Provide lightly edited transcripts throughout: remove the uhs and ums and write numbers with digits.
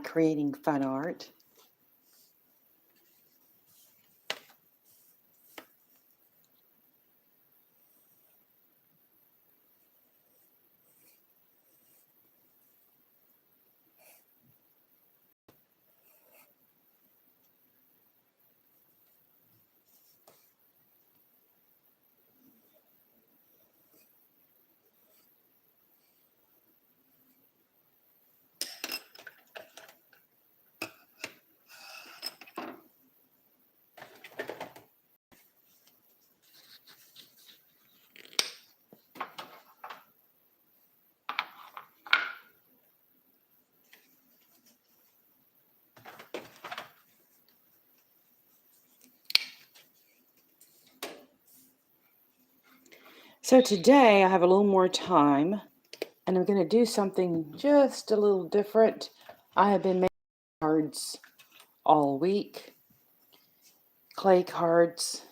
creating fun art. So today I have a little more time and I'm going to do something just a little different. I have been making cards all week, clay cards.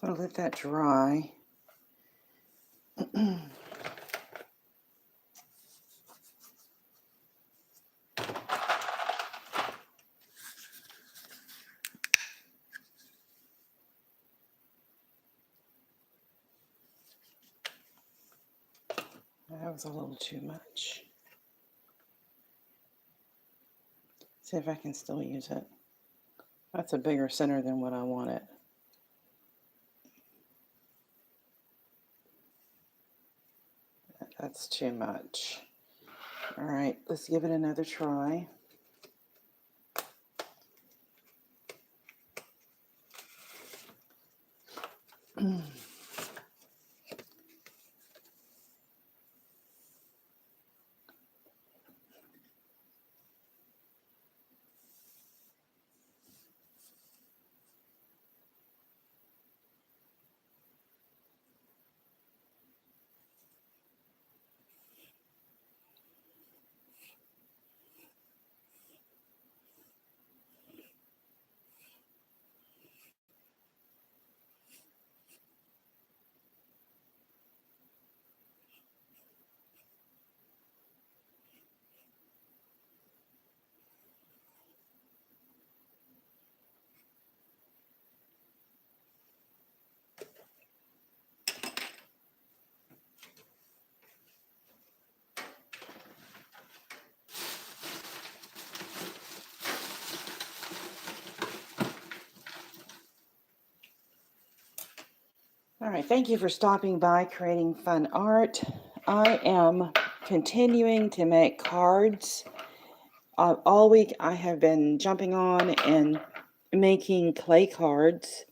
I'm going to let that dry. That was a little too much. See if I can still use it. That's a bigger center than what I wanted. That's too much. All right, let's give it another try. All right, thank you for stopping by Creating Fun Art. I am continuing to make cards. All week I have been jumping on and making clay cards.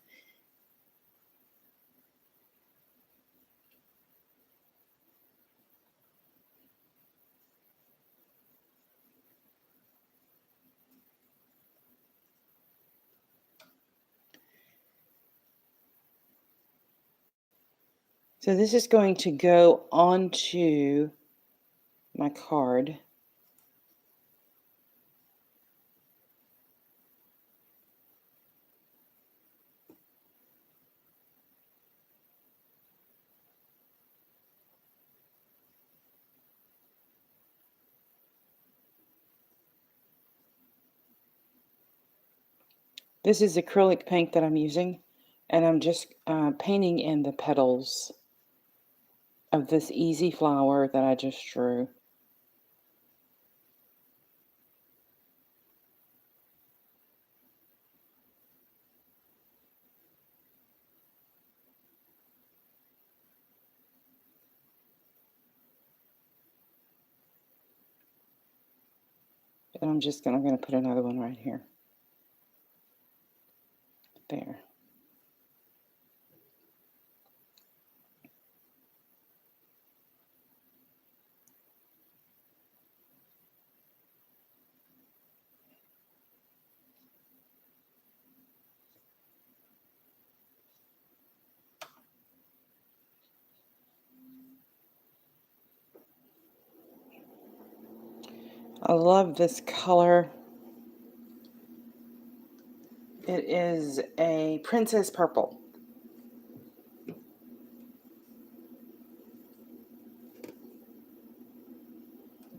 So this is going to go onto my card. This is acrylic paint that I'm using, and I'm just painting in the petals of this easy flower that I just drew. And I'm going to put another one right here. There. I love this color. It is a princess purple.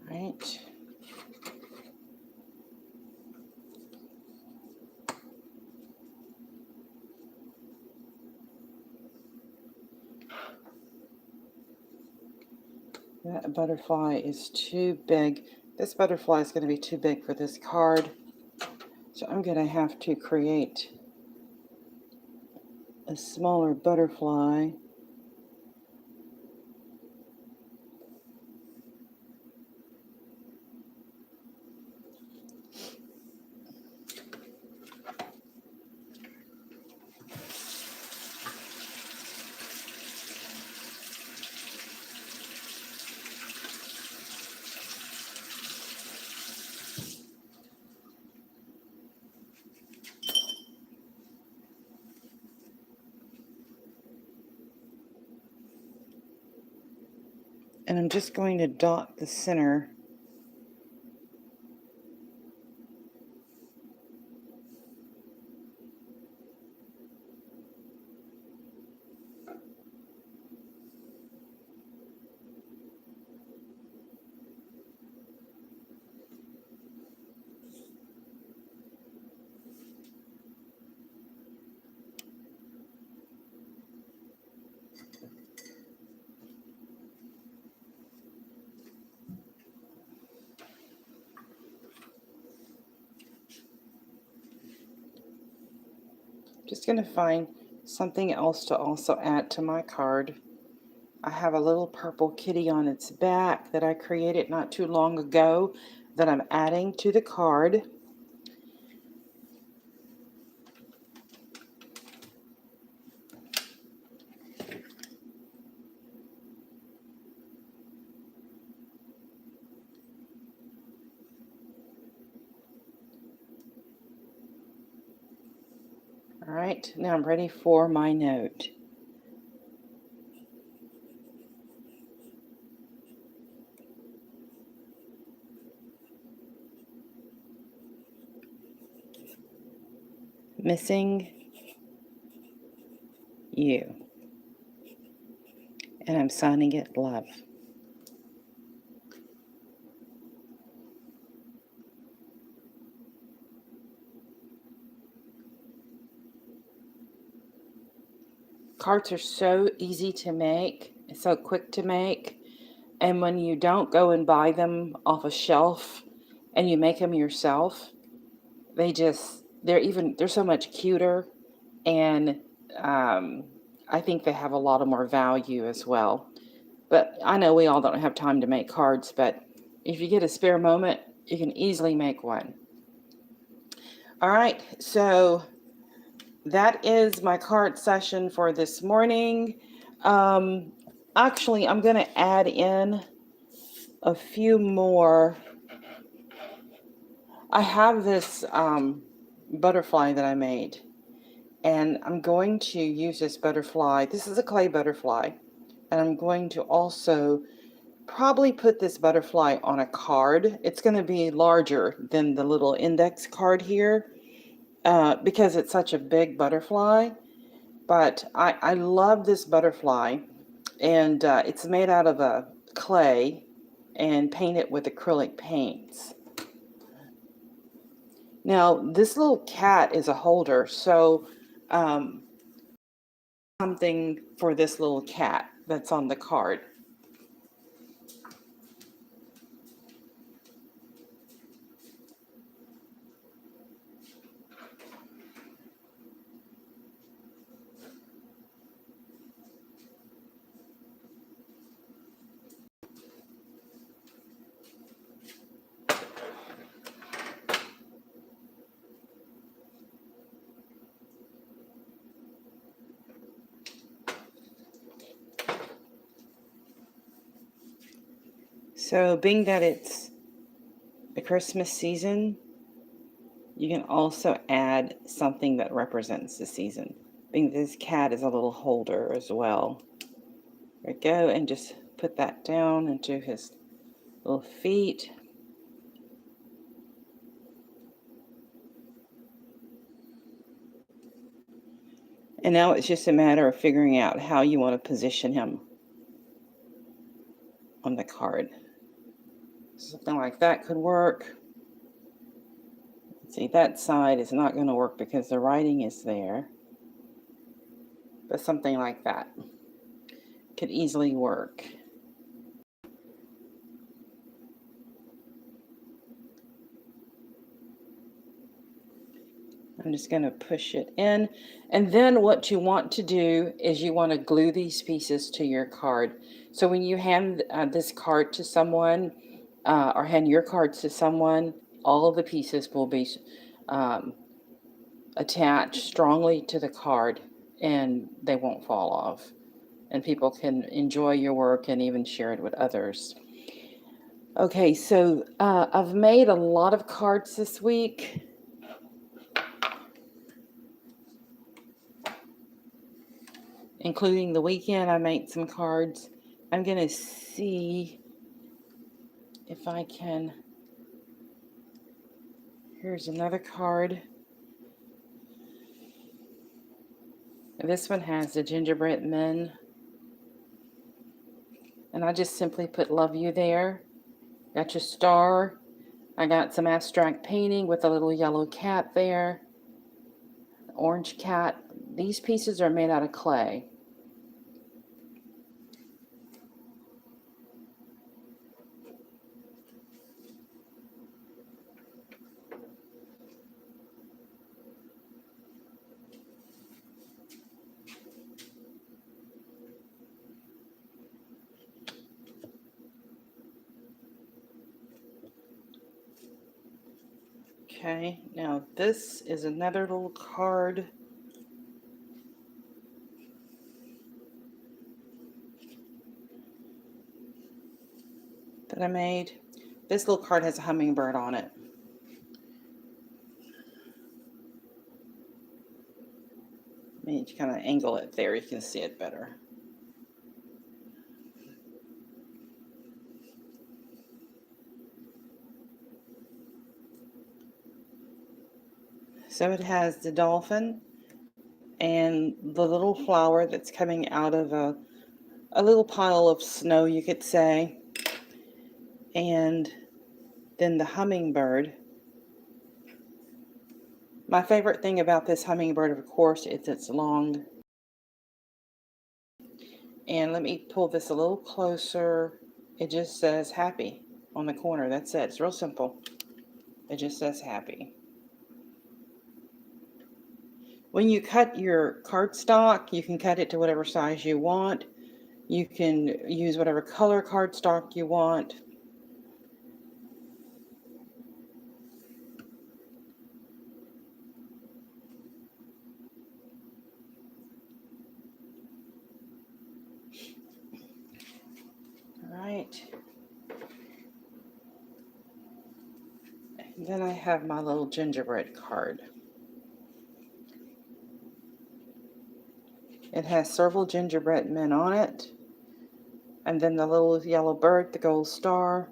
Right. That butterfly is too big. This butterfly is going to be too big for this card. So I'm going to have to create a smaller butterfly. And I'm just going to dot the center. Just going to find something else to also add to my card. I have a little purple kitty on its back that I created not too long ago that I'm adding to the card. All right, now I'm ready for my note. Missing you. And I'm signing it love. Cards are so easy to make, so quick to make. And when you don't go and buy them off a shelf and you make them yourself, they're so much cuter. And I think they have a lot of more value as well. But I know we all don't have time to make cards, but if you get a spare moment, you can easily make one. All right, so that is my card session for this morning. Actually, I'm going to add in a few more. I have this butterfly that I made, and I'm going to use this butterfly. This is a clay butterfly, and I'm going to also probably put this butterfly on a card. It's going to be larger than the little index card here because it's such a big butterfly. But I love this butterfly, and it's made out of a clay and painted with acrylic paints. Now, this little cat is a holder, so something for this little cat that's on the card. So being that it's the Christmas season, you can also add something that represents the season. Being this cat is a little holder as well. There we go, and just put that down into his little feet. And now it's just a matter of figuring out how you want to position him on the card. Something like that could work. See, that side is not going to work because the writing is there. But something like that could easily work. I'm just going to push it in. And then what you want to do is you want to glue these pieces to your card. So when you hand this card to someone or hand your cards to someone, all of the pieces will be attached strongly to the card and they won't fall off. And people can enjoy your work and even share it with others. Okay, so I've made a lot of cards this week. Including the weekend, I made some cards. I'm going to see if I can. Here's another card. This one has the gingerbread men. And I just simply put love you there. Got your star. I got some abstract painting with a little yellow cat there. Orange cat. These pieces are made out of clay. Okay, now this is another little card. That I made. This little card has a hummingbird on it. I mean, you kind of angle it there, you can see it better. So it has the dolphin and the little flower that's coming out of a little pile of snow, you could say. And then the hummingbird. My favorite thing about this hummingbird, of course, is its long. And let me pull this a little closer. It just says happy on the corner. That's it. It's real simple. It just says happy. When you cut your cardstock, you can cut it to whatever size you want. You can use whatever color cardstock you want. All right. And then I have my little gingerbread card. It has several gingerbread men on it. And then the little yellow bird, the gold star.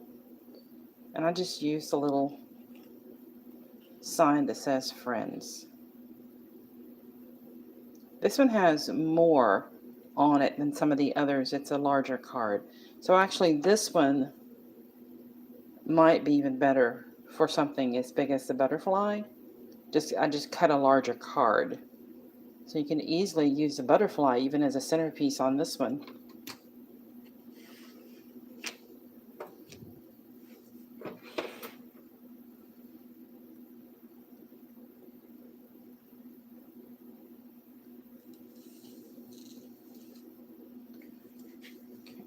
And I just used a little sign that says friends. This one has more on it than some of the others. It's a larger card. So actually this one might be even better for something as big as the butterfly. I just cut a larger card. So you can easily use the butterfly even as a centerpiece on this one.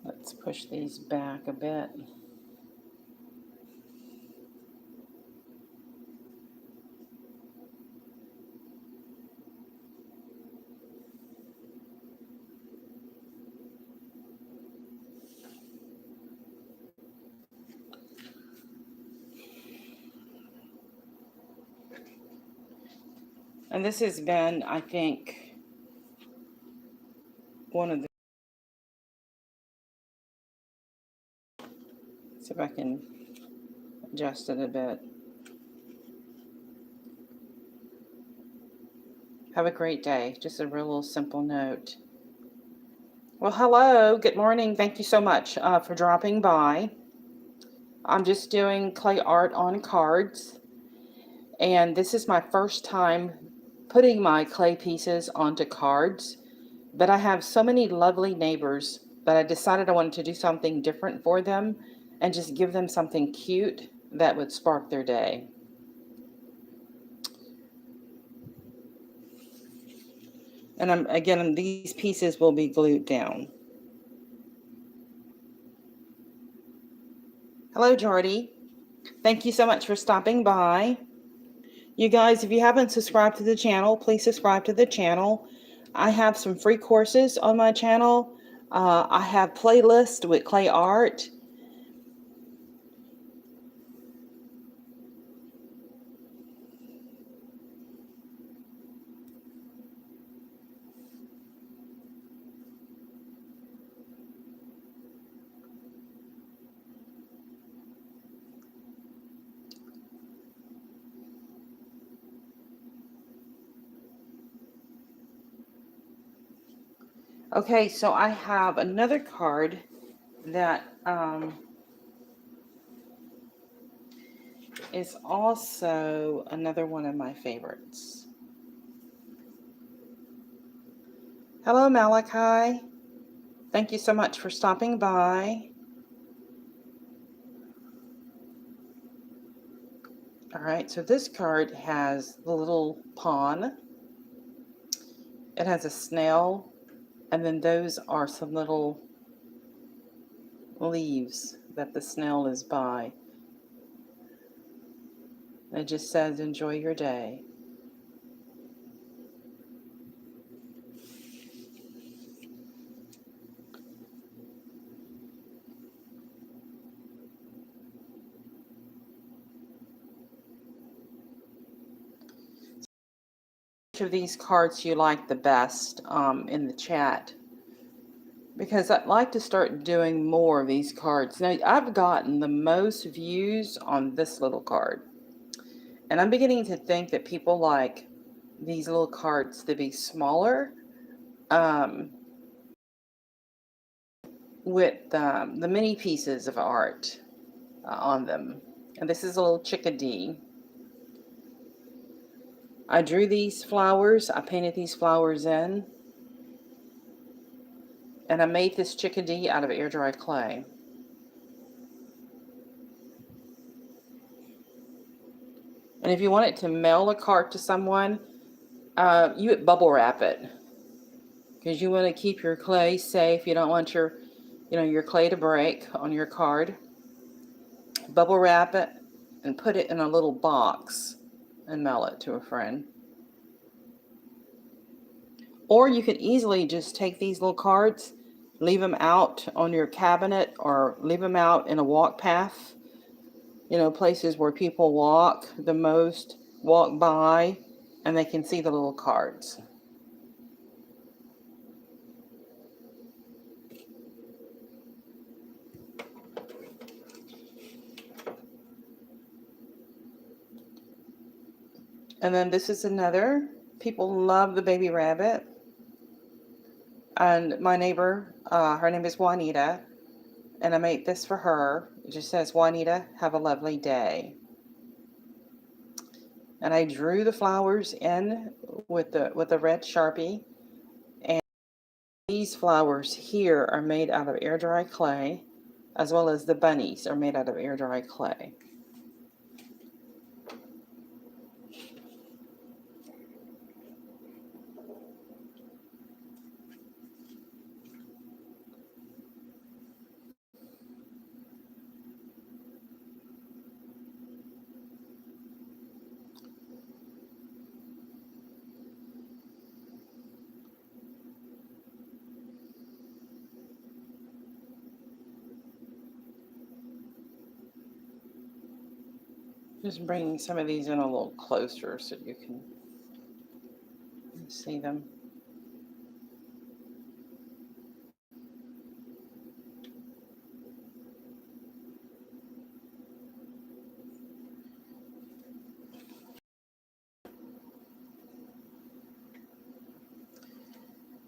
Let's push these back a bit. And this has been, I think, one of the, see if I can adjust it a bit. Have a great day. Just a real little simple note. Well, hello, good morning. Thank you so much for dropping by. I'm just doing clay art on cards, and this is my first time putting my clay pieces onto cards, but I have so many lovely neighbors that I decided I wanted to do something different for them and just give them something cute that would spark their day. And again, these pieces will be glued down. Hello, Jordy. Thank you so much for stopping by. You guys, if you haven't subscribed to the channel, please subscribe to the channel. I have some free courses on my channel. I have playlists with clay art. Okay, so I have another card that is also another one of my favorites. Hello, Malachi. Thank you so much for stopping by. All right, so this card has the little pawn. It has a snail, and then those are some little leaves that the snail is by. And it just says, enjoy your day. Which of these cards you like the best in the chat? Because I'd like to start doing more of these cards. Now, I've gotten the most views on this little card. And I'm beginning to think that people like these little cards to be smaller with the mini pieces of art on them. And this is a little chickadee. I drew these flowers. I painted these flowers in. And I made this chickadee out of air dry clay. And if you wanted to mail a card to someone, you would bubble wrap it, because you want to keep your clay safe. You don't want your clay to break on your card. Bubble wrap it and put it in a little box and mail it to a friend. Or you could easily just take these little cards, leave them out on your cabinet, or leave them out in a walk path. Places where people walk the most, walk by, and they can see the little cards. And then this is another. People love the baby rabbit. And my neighbor, her name is Juanita, and I made this for her. It just says, Juanita, have a lovely day. And I drew the flowers in with a red Sharpie. And these flowers here are made out of air dry clay, as well as the bunnies are made out of air dry clay. Just bringing some of these in a little closer so you can See them.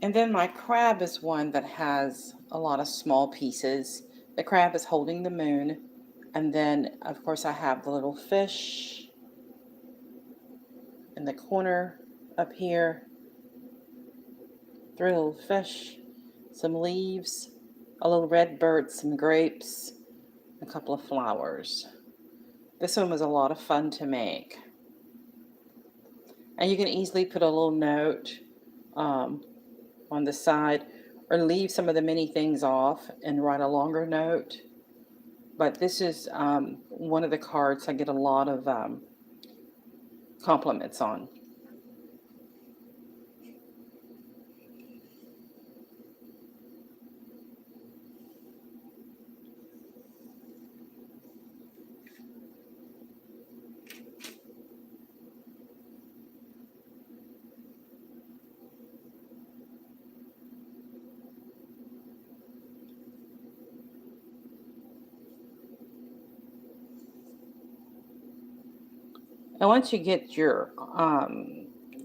And then my crab is one that has a lot of small pieces. The crab is holding the moon. And then, of course, I have the little fish in the corner up here. 3 little fish, some leaves, a little red bird, some grapes, a couple of flowers. This one was a lot of fun to make. And you can easily put a little note on the side, or leave some of the mini things off and write a longer note. But this is one of the cards I get a lot of compliments on. And once you get your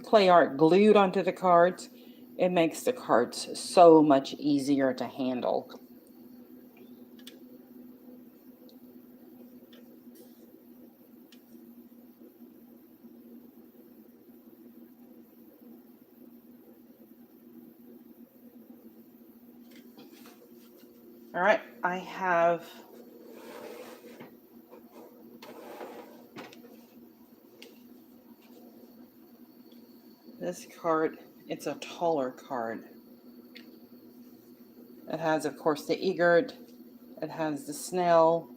clay art glued onto the cards, it makes the cards so much easier to handle. All right, I have this card. It's a taller card. It has, of course, the egret. It has the snail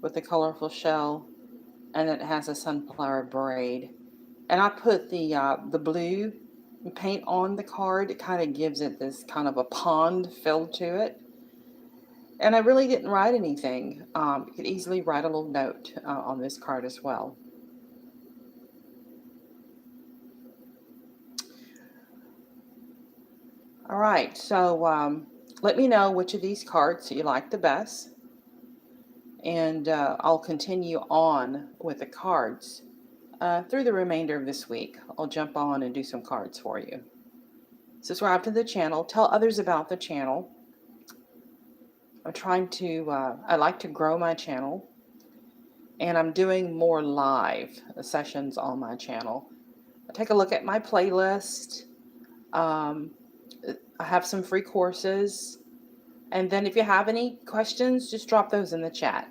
with the colorful shell, and it has a sunflower braid. And I put the blue paint on the card. It kind of gives it this kind of a pond feel to it. And I really didn't write anything. You could easily write a little note on this card as well. All right, so let me know which of these cards you like the best. And I'll continue on with the cards through the remainder of this week. I'll jump on and do some cards for you. Subscribe to the channel. Tell others about the channel. I'm trying to, I like to grow my channel. And I'm doing more live sessions on my channel. Take a look at my playlist. I have some free courses. And then if you have any questions, just drop those in the chat.